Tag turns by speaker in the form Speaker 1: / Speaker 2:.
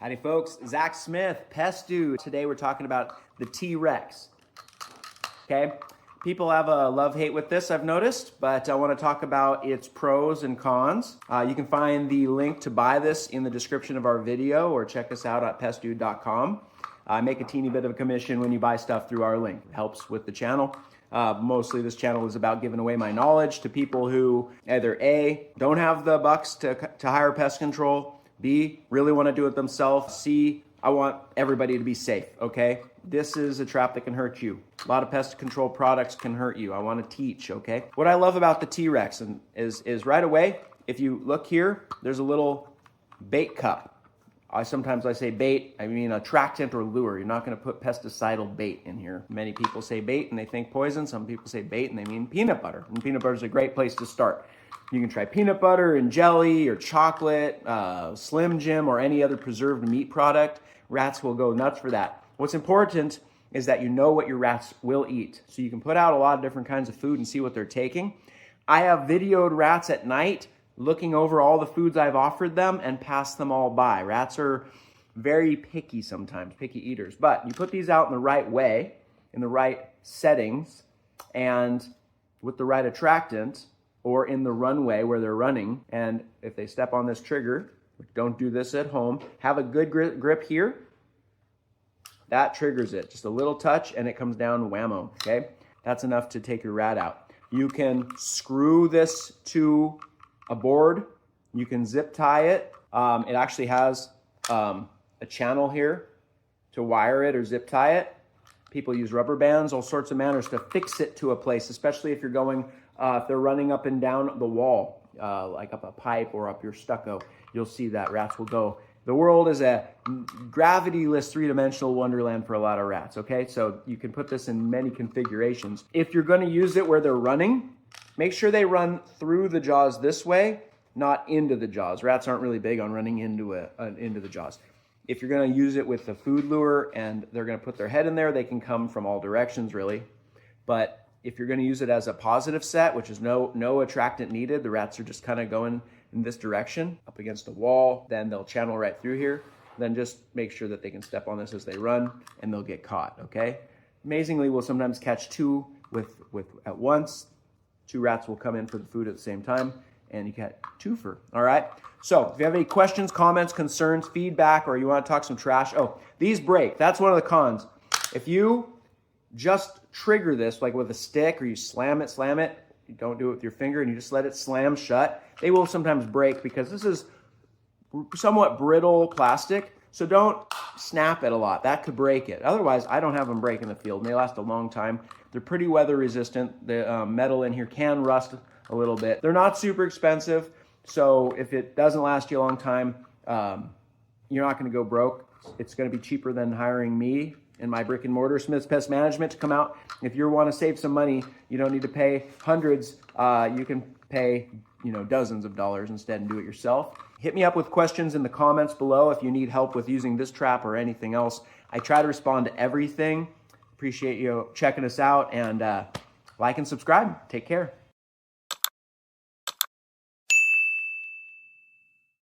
Speaker 1: Howdy folks, Zach Smith, Pest Dude. Today we're talking about the T-Rex. Okay, people have a love-hate with this, I've noticed, but I want to talk about its pros and cons. You can find the link to buy this in the description of our video or check us out at pestdude.com. I make a teeny bit of a commission when you buy stuff through our link. It helps with the channel. Mostly this channel is about giving away my knowledge to people who either A, don't have the bucks to hire pest control, B, really want to do it themselves, C, I want everybody to be safe, okay? This is a trap that can hurt you. A lot of pest control products can hurt you. I want to teach, okay? What I love about the T-Rex is right away, if you look here, there's a little bait cup. Sometimes I say bait, I mean attractant or lure. You're not going to put pesticidal bait in here. Many people say bait and they think poison. Some people say bait and they mean peanut butter. And peanut butter is a great place to start. You can try peanut butter and jelly or chocolate, Slim Jim, or any other preserved meat product. Rats will go nuts for that. What's important is that you know what your rats will eat. So you can put out a lot of different kinds of food and see what they're taking. I have videoed rats at night looking over all the foods I've offered them and passed them all by. Rats are very picky sometimes, picky eaters. But you put these out in the right way, in the right settings, and with the right attractant, or in the runway where they're running, and if they step on this trigger, don't do this at home, have a good grip here, that triggers it. Just a little touch and it comes down whammo, okay? That's enough to take your rat out. You can screw this to a board, you can zip tie it. It actually has a channel here to wire it or zip tie it. People use rubber bands, all sorts of manners to fix it to a place, especially if you're going, if they're running up and down the wall, like up a pipe or up your stucco, you'll see that rats will go. The world is a gravity-less three-dimensional wonderland for a lot of rats, okay? So you can put this in many configurations. If you're gonna use it where they're running, make sure they run through the jaws this way, not into the jaws. Rats aren't really big on running into the jaws. If you're gonna use it with the food lure and they're gonna put their head in there, they can come from all directions really. But if you're gonna use it as a positive set, which is no attractant needed, the rats are just kind of going in this direction, up against a wall, then they'll channel right through here. Then just make sure that they can step on this as they run and they'll get caught, okay? Amazingly, we'll sometimes catch two at once. Two rats will come in for the food at the same time, and you get twofer, all right? So if you have any questions, comments, concerns, feedback, or you want to talk some trash, these break. That's one of the cons. If you just trigger this, like with a stick, or you slam it, you don't do it with your finger, and you just let it slam shut, they will sometimes break because this is somewhat brittle plastic, so don't snap it a lot. That could break it. Otherwise, I don't have them break in the field, and they last a long time. They're pretty weather resistant. The metal in here can rust a little bit. They're not super expensive, so if it doesn't last you a long time, you're not gonna go broke. It's gonna be cheaper than hiring me and my brick and mortar Smith's Pest Management to come out. If you want to save some money, you don't need to pay hundreds. You can pay dozens of dollars instead and do it yourself. Hit me up with questions in the comments below if you need help with using this trap or anything else. I try to respond to everything. Appreciate you checking us out, and like and subscribe. Take care.